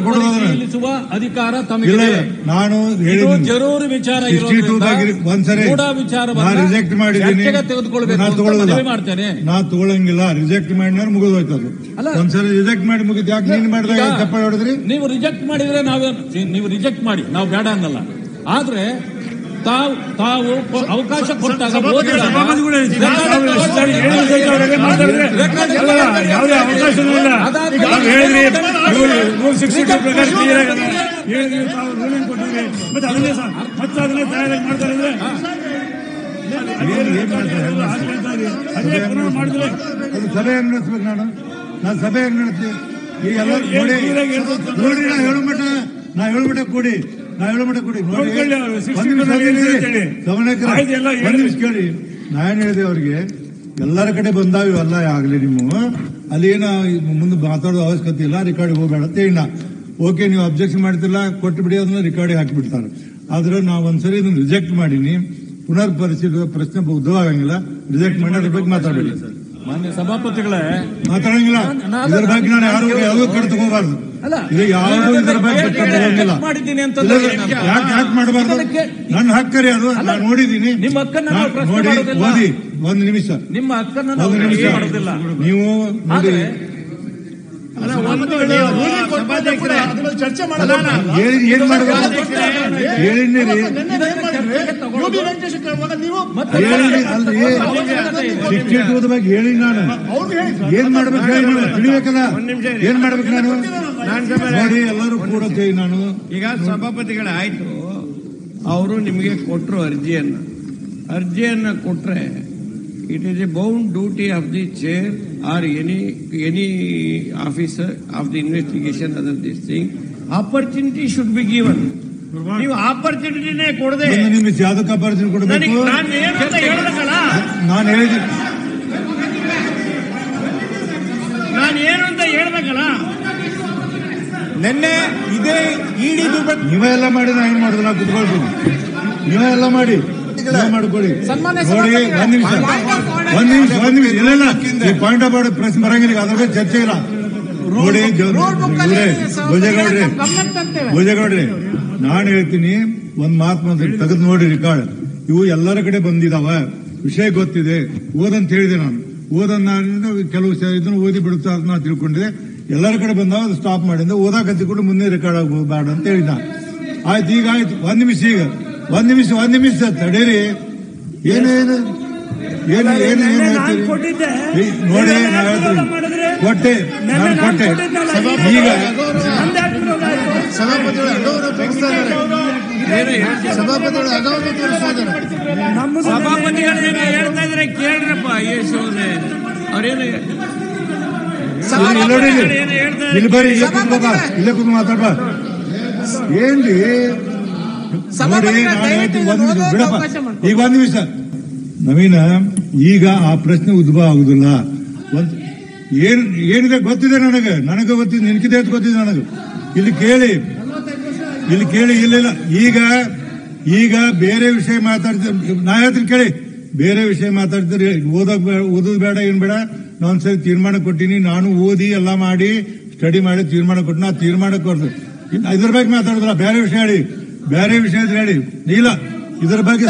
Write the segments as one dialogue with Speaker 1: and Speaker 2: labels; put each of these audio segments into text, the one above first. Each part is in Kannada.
Speaker 1: ಪರಿಶೀಲಿಸುವ ಅಧಿಕಾರ ತಮಗೆ.
Speaker 2: ನಾನು
Speaker 1: ಜರೂರು ವಿಚಾರ
Speaker 2: ಒಂದ್ಸರಿ ರಿಜೆಕ್ಟ್ ಮಾಡಿದ್ದೀನಿ,
Speaker 1: ಮಾಡ್ತೇನೆ.
Speaker 2: ನಾ ತಗೊಳಂಗಿಲ್ಲ, ರಿಜೆಕ್ಟ್ ಮಾಡಿ ಮುಗಿದೋಯ್ತದು. ಒಂದ್ಸರಿ ರಿಜೆಕ್ಟ್ ಮಾಡಿ ಮುಗಿದ್ ಯಾಕೆ ನೀನ್ ಮಾಡಿದಾಗ ಚಪ್ಪಾಳೆ ಹೊಡೆದ್ರಿ?
Speaker 1: ನೀವು ರಿಜೆಕ್ಟ್ ಮಾಡಿದ್ರೆ ನೀವು ರಿಜೆಕ್ಟ್ ಮಾಡಿ, ನಾವು ಬೇಡ ಅನ್ನಲ್ಲ. ಆದ್ರೆ ತಾವು ಅವಕಾಶ ಕೊಟ್ಟಾಗ
Speaker 3: ಯಾವುದೇ ಅವಕಾಶನೂ ಇಲ್ಲ. ಹೇಳಿದ್ರಿ ರೂಲ್ 62 ಪ್ರಕಾರ ಕ್ಲಿಯರ್ ಆಗಿದೆ, ಹೇಳಿದ್ರಿ ತಾವು ರೂಲಿಂಗ್ ಕೊಟ್ಟಿದ್ರಿ, ಮತ್ತೆ ಅದನ್ನೇ ಅದನ್ನೇ ತಯಾರಾಗಿ ಮಾಡ್ತಾರೆ ಅಂದ್ರೆ
Speaker 2: ಸಭೆ ಹೆಂಗ್ ನಡೆಸ್ಬೇಕು? ನಾನು ಸಭೆ ಹೆಂಗ್ ನಡೆಸ್ತೀನಿ? ಈಗ ಎಲ್ಲ ನೋಡಿ ನಾ ಹೇಳು ಮಟ್ಟ ಕೂಡಿ ಕೇಳಿ. ನಾನ್ ಹೇಳಿದೆ ಅವ್ರಿಗೆ, ಎಲ್ಲರ ಕಡೆ ಬಂದಾವ ಇವೆಲ್ಲ ಆಗ್ಲಿ, ನಿಮ್ಮ ಅಲ್ಲಿ ಏನ ಮುಂದೆ ಮಾತಾಡೋ ಅವಶ್ಯಕತೆ ಇಲ್ಲ, ರೆಕಾರ್ಡಿಗೆ ಹೋಗಬೇಡ ಅಂತ ಹೇಳ. ಓಕೆ, ನೀವು ಅಬ್ಜೆಕ್ಷನ್ ಮಾಡ್ತಿಲ್ಲ, ಕೊಟ್ಟು ಬಿಡಿ, ಅದನ್ನ ರೆಕಾರ್ಡಿಗೆ ಹಾಕಿಬಿಡ್ತಾರೆ. ಆದ್ರೆ ನಾವು ಒಂದ್ಸರಿ ಇದನ್ನ ರಿಜೆಕ್ಟ್ ಮಾಡೀನಿ, ಪುನರ್ ಪರಿಶೀಲಿಸುವ ಪ್ರಶ್ನೆ ಉದ್ಭವ ಆಗಂಗಿಲ್ಲ. ರಿಜೆಕ್ಟ್ ಮಾಡಿ ಅದ್ರ ಬಗ್ಗೆ ಮಾತಾಡಬೇಡಿ.
Speaker 1: ಮಾನ್ಯ ಸಭಾಪತಿಗಳೇ,
Speaker 2: ಮಾತಾಡಂಗಿಲ್ಲ. ಇದ್ರ ಬಗ್ಗೆ ನಾನು ಯಾರು ಕಡೆ ತಗೋಬಾರ್ದು. ಇದು ಯಾರು ಇದ್ರ ಬಗ್ಗೆ ಯಾಕೆ ಮಾಡಬಾರ್ದು? ನನ್ನ ಹಕ್ಕರಿ ಅದು. ನಾನು ನೋಡಿದ್ದೀನಿ,
Speaker 1: ನಿಮ್ಮ ಹಕ್ಕನ್ನು
Speaker 2: ಓದಿ. ಒಂದು ನಿಮಿಷ,
Speaker 1: ನಿಮ್ಮ ಹಕ್ಕನ್ನು
Speaker 2: ನೀವು ನೋಡಿ.
Speaker 3: ಚರ್ಚೆ
Speaker 2: ಏನ್ ಮಾಡ್ಬೇಕು ಹೇಳಿರಿ? ಶಿಕ್ಷಕದ ಬಗ್ಗೆ ಹೇಳಿ. ನಾನು ಏನ್ ಮಾಡ್ಬೇಕು ಹೇಳಿ, ನಾನು ತಿಳಿಬೇಕಲ್ಲ. ಏನ್ ಮಾಡ್ಬೇಕು ನಾನು ನೋಡಿ, ಎಲ್ಲರೂ ಕೂಡ ನಾನು.
Speaker 4: ಈಗ ಸಭಾಪತಿಗಳೇ ಆಯ್ತು, ಅವರು ನಿಮಗೆ ಕೊಟ್ಟರು ಅರ್ಜಿಯನ್ನ ಕೊಟ್ರೆ it is a bound duty of the chair or any officer of the investigation other this thing, opportunity should be given. ನೀವು ಆಪರ್ಚುನಿಟಿನೇ ಕೊಡದೆ
Speaker 2: ನಿಮ್ಗೆ ಯಾವುದಕ್ಕೆ ಆಪರ್ಚುನಿಟಿ ಕೊಡಬೇಕು? ನಾನು ಹೇಳಿದ್ದೀನಿ,
Speaker 4: ನಾನು ಏನು ಅಂತ ಹೇಳ್ಬೇಕಲ್ಲ.
Speaker 3: ನಿನ್ನೆ ಇದೇ ಇಡಿ
Speaker 2: ನೀವೆಲ್ಲ ಮಾಡಿ, ನಾ ಏನ್ ಮಾಡುದು? ನಾ ಕುತ್ಕೊಳ್ತೀನಿ, ನೀವೆಲ್ಲ ಮಾಡಿ ಮಾಡ್ಕೊಳ್ಳಿ. ನೋಡಿ, ಒಂದ್ ನಿಮಿಷ ಇಲ್ಲ, ಈ ಪಾಯಿಂಟ್ ಆಫ್ ಆರ್ಡರ್ ಪ್ರೆಸ್ ಬರಂಗಿಲ್ಲ, ಅದ್ರ ಬಗ್ಗೆ ಚರ್ಚೆ ಇಲ್ಲ. ನೋಡಿ ಭೋಜೇಗೌಡ್ರಿ, ನಾನು ಹೇಳ್ತೀನಿ, ಒಂದ್ ಮಾತು ತೆಗೆದು ನೋಡಿ ರೆಕಾರ್ಡ್. ಇವು ಎಲ್ಲರ ಕಡೆ ಬಂದಿದಾವ, ವಿಷಯ ಗೊತ್ತಿದೆ, ಓದಂತ ಹೇಳಿದೆ. ನಾನು ಓದನ್ನ ಕೆಲವು ಇದನ್ನು ಓದಿ ಬಿಡುತ್ತಾ ಅಂತ ನಾನು ತಿಳ್ಕೊಂಡಿದ್ದೆ. ಎಲ್ಲರ ಕಡೆ ಬಂದಾವ, ಅದು ಸ್ಟಾಪ್ ಮಾಡಿದ್ದೆ. ಓದಾಕತ್ತಿಕೊಂಡು ಮುಂದೆ ರೆಕಾರ್ಡ್ ಆಗಬೇಡ ಅಂತ ಹೇಳಿದ. ಆಯ್ತು, ಈಗ ಆಯ್ತು. ಒಂದ್ ನಿಮಿಷ ತಡೀರಿ. ಏನೇನು ನೋಡಿ, ಕೊಟ್ಟೆ ಈಗ
Speaker 4: ಸಭಾಪತಿಗಳೇನು ಹೇಳ್ತಾ ಇದ್ರೆ ಕೇಳ್ರಪ್ಪ. ಯೇಸುವೇ ಅವ್ರೇನು
Speaker 2: ನೋಡಿ, ಇಲ್ಲಿ ಬರ್ರಿ, ಇಲ್ಲೇ ಕೂತು ಮಾತಾಡ್ಬ. ಏನ್ರಿ ಬಿಡಪ್ಪ. ಈಗ ಒಂದ್ ನಿಮಿಷ ನವೀನ, ಈಗ ಆ ಪ್ರಶ್ನೆ ಉದ್ಭವ ಆಗುದಿಲ್ಲ. ಏನಿದೆ ಗೊತ್ತಿದೆ ನನಗೆ ಗೊತ್ತಿದೆ, ನಿನ್ಕಿದೆ ಅಂತ ಗೊತ್ತಿದೆ ನನಗೆ. ಇಲ್ಲಿ ಕೇಳಿ ಇಲ್ಲ. ಈಗ ಬೇರೆ ವಿಷಯ ಮಾತಾಡ್ತೀರಿ, ನಾ ಹೇಳ್ತೀನಿ ಕೇಳಿ. ಬೇರೆ ವಿಷಯ ಮಾತಾಡ್ತೀರಿ, ಓದೋದು ಬೇಡ, ಏನ್ ಬೇಡ. ನಾನೊಂದ್ಸರಿ ತೀರ್ಮಾನ ಕೊಟ್ಟಿನಿ, ನಾನು ಓದಿ ಎಲ್ಲ ಮಾಡಿ ಸ್ಟಡಿ ಮಾಡಿ ತೀರ್ಮಾನ ಕೊಟ್ಟಿನ. ಆ ತೀರ್ಮಾನ ಕೊಡ್ತು, ಇದ್ರ ಬಗ್ಗೆ ಮಾತಾಡುದಿಲ್ಲ. ಬೇರೆ ವಿಷಯ ಹೇಳಿ. ಇಲ್ಲ, ಇದ್ರ ಬಗ್ಗೆ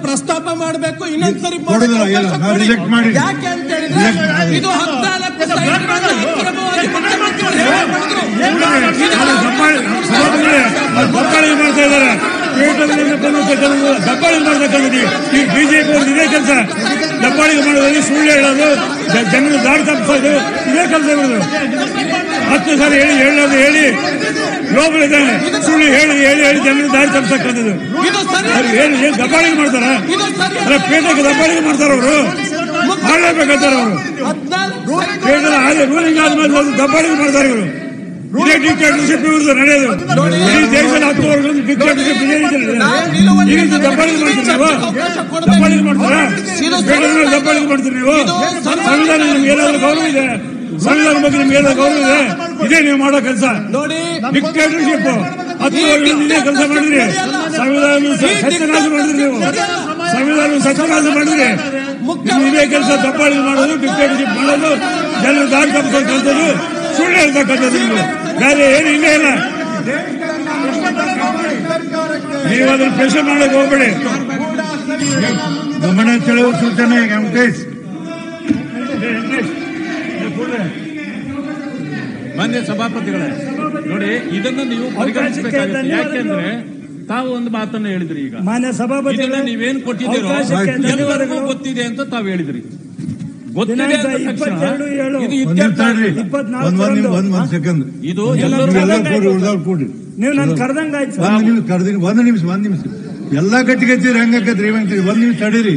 Speaker 1: ಪ್ರಸ್ತಾಪ ಮಾಡಬೇಕು. ಇನ್ನೊಂದ್ಸರಿ
Speaker 2: ಕೊಡುದಿಲ್ಲ. ಇಲ್ಲ, ನಾವು ರಿಜೆಕ್ಟ್ ಮಾಡಿ.
Speaker 3: ದಬ್ಬಾಳಿ ಮಾಡ್ತಾ ಇದ್ದಾರೆ, ದಬ್ಬಾಳಿ ಮಾಡ್ತಕ್ಕಂಥದ್ದು ಈ ಬಿಜೆಪಿ ಅವ್ರದ್ದು ಇದೇ ಕೆಲಸ. ದಬ್ಬಾಳಿಗೆ ಮಾಡೋದು, ಸುಳ್ಳು ಹೇಳೋದು, ಜನರು ದಾರಿ ತಪ್ಪಿಸೋದು, ಇದೇ ಕೆಲಸ ಇರೋದು. 10 ಸಾರಿ ಹೇಳಿ ಲೋಕಲಿದ್ದಾನೆ, ಸುಳ್ಳು ಹೇಳಿ ಜನರು ದಾರಿ ತಪ್ಪಿಸಕ್ಕಂಥದ್ದು. ಏನ್ ದಬ್ಬಾಳಿಗೆ ಮಾಡ್ತಾರ? ಅಲ್ಲ, ಪೇಟೆಗೆ ದಬ್ಬಾಳಿಗೆ ಮಾಡ್ತಾರ ಅವರು, ಮಾಡಲೇಬೇಕಂತಾರ ಅವರು. ಪೇಟೆ ರೂಲಿಂಗ್ ಆದ್ಮೇಲೆ ದಬ್ಬಾಳಿಗೆ ಮಾಡ್ತಾರೆ ಇವರು. ಇದೇ ಡಿಕ್ಟೇಟರ್ಶಿಪ್ ಇವ್ರದ್ದು ನಡೆಯೋದು. ಈ ದೇಶದಲ್ಲಿ 10 ವರ್ಷ ಡಿಕ್ಟೇಟರ್ಶಿಪ್ ಇದೆ. ಈಗ ದಬ್ಬಾಳಿಗೆ ಮಾಡ್ತೀರಿ ನೀವು, ದಬ್ಬಾಳಿಗೆ ಮಾಡ್ತಾರಾ? ದಬ್ಬಾಳಿಗೆ ಮಾಡ್ತೀರಿ ನೀವು? ಸಂವಿಧಾನ ನಿಮ್ಗೆ ಏನಾದ್ರು ಗೌರವ ಇದೆ? ಸಂವಿಧಾನ ಬಗ್ಗೆ ನಿಮ್ಗೆ ಏನಾದ್ರು ಗೌರವ ಇದೆ? ಇದೇ ನೀವು ಮಾಡೋ ಕೆಲಸ ಡಿಕ್ಟೇಟರ್ಶಿಪ್. 10 ವರ್ಷ ಇದೇ ಕೆಲಸ ಮಾಡಿದ್ರಿ. ಸಂವಿಧಾನ ಸತ್ಯನಾಶ ಮಾಡಿದ್ರಿ ನೀವು, ಸಂವಿಧಾನ ಸತ್ಯನಾಶ ಮಾಡಿದ್ರಿ. ಇದೇ ಕೆಲಸ ದಬ್ಬಾಳಿಗೆ ಮಾಡೋದು, ಡಿಕ್ಟೇಟರ್ಶಿಪ್ ಮಾಡೋದು, ಜನರು ದಾರಿ ತಪ್ಪಿಸೋದು, ಸುಳ್ಳು ಹೇಳ್ತಕ್ಕಂಥದ್ದು. ಬೇರೆ ಏನು ಇಲ್ಲ ಇಲ್ಲ. ನೀವು ಅದನ್ನ ಪ್ರಶ್ನೆ ಮಾಡಕ್ ಹೋಗ್ಬೇಡಿ.
Speaker 2: ಗಮನ ಸೆಳೆಯುವ ಸೂಚನೆ ವೆಂಕಟೇಶ್.
Speaker 1: ಮಾನ್ಯ ಸಭಾಪತಿಗಳೇ, ನೋಡಿ ಇದನ್ನು ನೀವು ಪರಿಗಣಿಸಬೇಕಾಗುತ್ತೆ. ಯಾಕೆಂದ್ರೆ ತಾವು ಒಂದು ಮಾತನ್ನು ಹೇಳಿದ್ರಿ. ಈಗ
Speaker 5: ಮಾನ್ಯ ಸಭಾಪತಿ
Speaker 1: ನೀವೇನು ಕೊಟ್ಟಿದ್ದೀರೋ ಎಲ್ಲರಿಗೂ ಗೊತ್ತಿದೆ ಅಂತ ತಾವು ಹೇಳಿದ್ರಿ. ಗೊತ್ತಿದೆ ಅಂದ ತಕ್ಷಣ ಇದು ಇತ್ಯರ್ಥ ಆಗಲಿಲ್ಲ.
Speaker 2: ಒಂದ್ ಸೆಕೆಂಡ್,
Speaker 1: ಇದು
Speaker 2: ಕೂಡಿ
Speaker 5: ನೀವು ನಾನು ಕರೆದಂಗ ಆಯ್ತು.
Speaker 2: ಒಂದ್ ನಿಮಿಷ ಎಲ್ಲಾ ಗಟ್ಟಿಗೆ ಹೆಂಗಾಕತ್ರಿ? ಒಂದ್ ನಿಮಿಷ ತಡೀರಿ.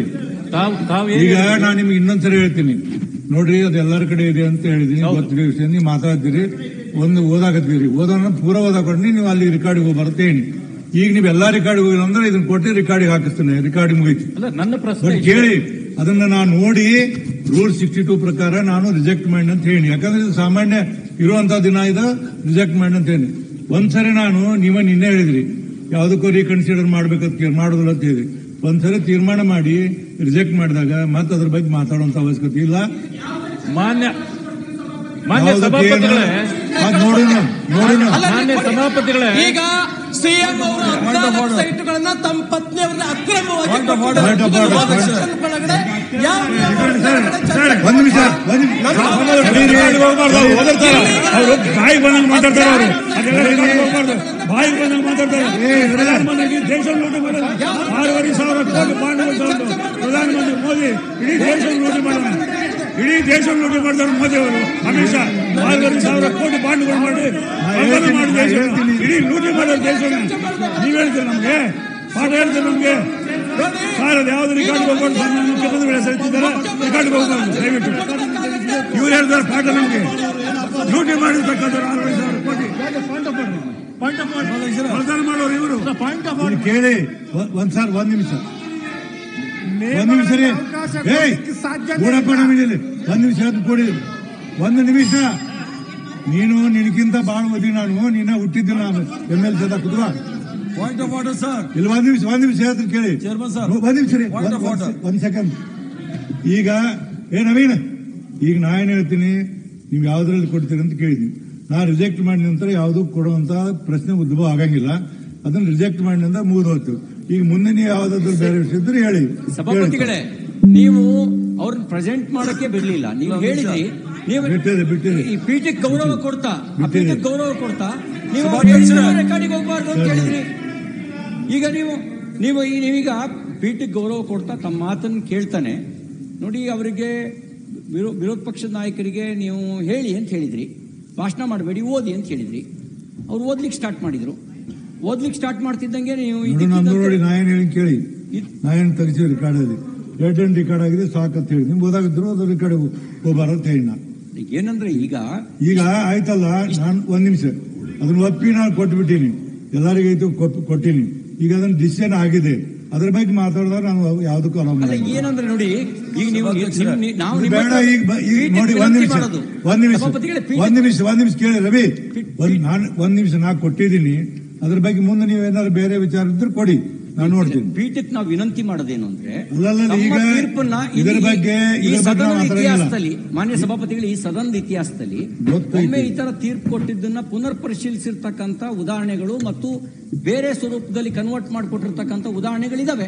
Speaker 2: ಈಗ ನಾನು ನಿಮ್ಗೆ ಇನ್ನೊಂದ್ಸರಿ ಹೇಳ್ತೀನಿ ನೋಡ್ರಿ, ಅದು ಎಲ್ಲರ ಕಡೆ ಇದೆ ಅಂತ ಹೇಳಿದೀನಿ. ಗೊತ್ತಿರೋ ವಿಷಯ ನೀವು ಮಾತಾಡ್ತೀರಿ, ಒಂದು ಓದಾಕತ್ತೀರಿ. ಓದೋಣ ಪೂರ ಓದಾಕೊಂಡು ನೀವು ಅಲ್ಲಿ ರೆಕಾರ್ಡಿಗೆ ಹೋಗಿ ಬರ್ತೇನೆ. ಈಗ ನೀವು ಎಲ್ಲಾ ರೆಕಾರ್ಡಿಗೆ ಹೋಗಿಲ್ಲ ಅಂದ್ರೆ ಇದನ್ನ ಕೊಟ್ಟು ರೆಕಾರ್ಡಿಗೆ ಹಾಕಿಸ್ತೇನೆ. ರೆಕಾರ್ಡಿಂಗ್ ಮುಗಿತು.
Speaker 1: ನನ್ನ ಪ್ರಶ್ನೆ
Speaker 2: ಕೇಳಿ, ಅದನ್ನ ನಾನು ನೋಡಿ ರೂಲ್ 62 ಪ್ರಕಾರ ನಾನು ರಿಜೆಕ್ಟ್ ಮಾಡಿ ಅಂತ ಹೇಳಿ. ಯಾಕಂದ್ರೆ ಇದು ಸಾಮಾನ್ಯ ಇರುವಂತಹ ದಿನ ಇದು ರಿಜೆಕ್ಟ್ ಮಾಡಿ ಅಂತ ಹೇಳಿ. ಒಂದ್ಸರಿ ನಾನು ನಿನ್ನೆ ಹೇಳಿದ್ರಿ ಯಾವ್ದಕ್ಕೂ ರೀಕನ್ಸಿಡರ್ ಮಾಡ್ಬೇಕಂತ ಮಾಡೋದಿಲ್ಲ ಅಂತ ಹೇಳಿದ್ರಿ. ಒಂದ್ಸರಿ ತೀರ್ಮಾನ ಮಾಡಿ ರಿಜೆಕ್ಟ್ ಮಾಡಿದಾಗ ಮತ್ತೆ ಅದ್ರ ಬಗ್ಗೆ ಮಾತಾಡುವಂತ ಅವಶ್ಯಕತೆ ಇಲ್ಲ.
Speaker 1: ಮಾನ್ಯ ಸಭಾಪತಿಗಳೇ,
Speaker 2: ನೋಡೋಣ
Speaker 1: ಮಾನ್ಯ ಸಭಾಪತಿಗಳೇ,
Speaker 6: ಈಗ ಸಿಎಂ ಅವರು 14 ಸೈಟ್ಗಳನ್ನ ತಮ್ಮ ಪತ್ನಿಯವರನ್ನ ಅಕ್ರಮವಾಗಿ
Speaker 2: ಒಂದ್ ನಿಮಿಷ
Speaker 3: ಅವರು ಬಾಯಿ ಬಂದಂಗೆ ಮಾತಾಡ್ತಾರೆ. ಅವರು ಅದೆಲ್ಲ ಬಾಯಿ ಬಂದಂಗೆ ಮಾತಾಡ್ತಾರೆ. ಪ್ರಧಾನಮಂತ್ರಿ ದೇಶ ಲೂಟಿ ಮಾಡಿದ 6,500 ಕೋಟಿ ಬಾಂಡ್ಗಳು ಪ್ರಧಾನಮಂತ್ರಿ ಮೋದಿ ಇಡೀ ದೇಶ ಲೂಟಿ ಮಾಡೋಣ. ಇಡೀ ದೇಶ ಲೂಟಿ ಮಾಡಿದವರು ಮೋದಿ ಅವರು. ಅಮಿತ್ ಶಾ 6,500 ಕೋಟಿ ಬಾಂಡ್ಗಳು ಮಾಡಿ ದೇಶ ಇಡೀ ಲೂಟಿ ಮಾಡೋ ದೇಶ. ನೀವ್ ಹೇಳ್ತೀರಿ ನಮ್ಗೆ ಪಾಠ ಹೇಳ್ತೀರಿ ನಮ್ಗೆ. ಸರ್ ಅದು ಯಾವ್ದು ರಿಕಾರ್ಡ್ ಹೋಗ್ಬಾರ್ದು. ಮುಖ್ಯಮಂತ್ರಿ ಹೇಳ್ತಿದ್ದಾರೆ ರಿಕಾರ್ಡ್ ಹೋಗ್ಬಾರ್ದು ದಯವಿಟ್ಟು. ಇವ್ರು ಹೇಳ್ತಾರೆ ಪಾಠ ನಮ್ಗೆ. ಲೂಟಿ ಮಾಡಿರ್ತಕ್ಕಂಥ 6,500 ಕೋಟಿ ಪ್ರಧಾನ ಮಾಡೋರು ಇವರು.
Speaker 2: ಕೇಳಿ ಒಂದ್ ನಿಮಿಷ ರೀ. ಗೂಡಪ್ಪ ನಮಗೆ ಒಂದ್ ನಿಮಿಷ ಕೊಡಿ. ಒಂದು ನಿಮಿಷ. ನೀನು ನಿನಗಿಂತ ಬಾಳ ಓದಿ ನಾನು ನಿನ್ನ ಹುಟ್ಟಿದ್ದಿಲ್ಲ. ML ಸದಾ ಕುದುರ
Speaker 5: ಪಾಯಿಂಟ್ ಆಫ್ ಆರ್ಡರ್ ಸರ್.
Speaker 2: ಇಲ್ಲಿ ಒಂದ್ ನಿಮಿಷ ಹೇಳ್ತೀನಿ ಕೇಳಿ.
Speaker 5: ಚೇರ್ಮನ್ ಸರ್
Speaker 2: ಒಂದ್ ನಿಮಿಷ ರೀ. ಒಂದ್ ಸೆಕೆಂಡ್. ಈಗ ನವೀನ್, ಈಗ ನಾ ಏನ್ ಹೇಳ್ತೀನಿ, ನೀವು ಯಾವ್ದ್ರಲ್ಲಿ ಕೊಡ್ತೀರಿ ಅಂತ ಕೇಳಿದೀನಿ. ನಾ ರಿಜೆಕ್ಟ್ ಮಾಡಿದ ನಂತರ ಯಾವ್ದು ಕೊಡುವಂತ ಪ್ರಶ್ನೆ ಉದ್ಭವ ಆಗಂಗಿಲ್ಲ. ಅದನ್ನ ರಿಜೆಕ್ಟ್ ಮಾಡಿದ ನಂತರ ಮುಗಿದು ಹೋಯ್ತು. ಈಗ ಮುಂದೆ ನೀವು ಯಾವ್ದಾದ್ರು ಬೇರೆ ವಿಷಯ ಇದ್ರೆ ಹೇಳಿ.
Speaker 6: ಸಭಾಪತಿಗಳೇ, ನೀವು ಅವ್ರನ್ನ ಪ್ರೆಸೆಂಟ್ ಮಾಡಕ್ಕೆ ಬಿಡ್ಲಿಲ್ಲ. ನೀವು ಹೇಳಿದ್ರಿ
Speaker 2: ಬಿಟ್ಟಿರಿ.
Speaker 6: ಈ ಪೀಠಕ್ಕೆ ಗೌರವ ಕೊಡ್ತಾ ನೀವು ರೆಕಾರ್ಡಿಗೆ ಹೋಗ್ಬಾರ್ದು ಅಂತ ಹೇಳಿದ್ರಿ. ಈಗ ನೀವೀಗ ಪೀಠಕ್ಕೆ ಗೌರವ ಕೊಡ್ತಾ ತಮ್ಮ ಮಾತನ್ನು ಕೇಳ್ತಾನೆ ನೋಡಿ. ಅವರಿಗೆ ವಿರೋಧ ಪಕ್ಷದ ನಾಯಕರಿಗೆ ನೀವು ಹೇಳಿ ಅಂತ ಹೇಳಿದ್ರಿ, ಭಾಷಣ ಮಾಡಬೇಡಿ ಓದಿ ಅಂತ ಹೇಳಿದ್ರಿ. ಅವ್ರು ಓದ್ಲಿಕ್ಕೆ ಸ್ಟಾರ್ಟ್ ಮಾಡ್ತಿದ್ದಂಗೆ ನೀವು
Speaker 2: ನೋಡಿ ನಾ ಏನ್ ಹೇಳಿ ಕೇಳಿ. ನಾ ಏನ್ ತೆಗಿಸಿ ರೆಕಾರ್ಡ್ ರೆಡ್ ಅಂಡ್ ರೆಕಾರ್ಡ್ ಆಗಿದೆ ಸಾಕಂತ ಹೇಳಿ ನಿಮ್ಗೆ ಓದಾಗಿದ್ರು ಅದು ರೆಕಾರ್ಡ್ ಹೋಗ್ಬಾರ ಅಂತ ಹೇಳಿ.
Speaker 6: ಏನಂದ್ರೆ ಈಗ
Speaker 2: ಆಯ್ತಲ್ಲ, ನಾನು ಒಂದ್ ನಿಮಿಷ ಅದನ್ನ ಒಪ್ಪಿ ನಾನು ಕೊಟ್ಬಿಟ್ಟೀನಿ. ಎಲ್ಲರಿಗೈತು ಕೊಟ್ಟಿನಿ. ಈಗ ಅದನ್ನ ಡಿಸಿಷನ್ ಆಗಿದೆ. ಅದ್ರ ಬಗ್ಗೆ ಮಾತಾಡಿದಾಗ ನಾನು ಯಾವ್ದಕ್ಕೂ
Speaker 6: ಏನಂದ್ರೆ ನೋಡಿ, ಈಗ ನೀವು
Speaker 2: ಬೇಡ. ಈಗ ನೋಡಿ ಒಂದ್ ನಿಮಿಷ ಕೇಳಿ ರವಿ. ಒಂದ್ ನಿಮಿಷ ನಾ ಕೊಟ್ಟಿದ್ದೀನಿ. ಅದ್ರ ಬಗ್ಗೆ ಮುಂದೆ ನೀವೇನಾದ್ರು ಬೇರೆ ವಿಚಾರ ಇದ್ರೆ ಕೊಡಿ, ನಾನು ನೋಡ್ತೀನಿ.
Speaker 6: ಪೀಠಕ್ಕೆ ನಾವು ವಿನಂತಿ ಮಾಡೋದೇನು ಅಂದ್ರೆ
Speaker 2: ಈಗ
Speaker 6: ತೀರ್ಪನ್ನ
Speaker 2: ಇದರ ಬಗ್ಗೆ
Speaker 6: ಇತಿಹಾಸದಲ್ಲಿ ಮಾನ್ಯ ಸಭಾಪತಿಗಳು ಈ ಸದನದ ಇತಿಹಾಸದಲ್ಲಿ ಒಮ್ಮೆ ಈ ತರ ತೀರ್ಪು ಕೊಟ್ಟಿದ್ದನ್ನ ಪುನರ್ ಪರಿಶೀಲಿಸಿರ್ತಕ್ಕಂಥ ಉದಾಹರಣೆಗಳು ಮತ್ತು ಬೇರೆ ಸ್ವರೂಪದಲ್ಲಿ ಕನ್ವರ್ಟ್ ಮಾಡಿಕೊಟ್ಟಿರ್ತಕ್ಕಂಥ ಉದಾಹರಣೆಗಳಿದಾವೆ.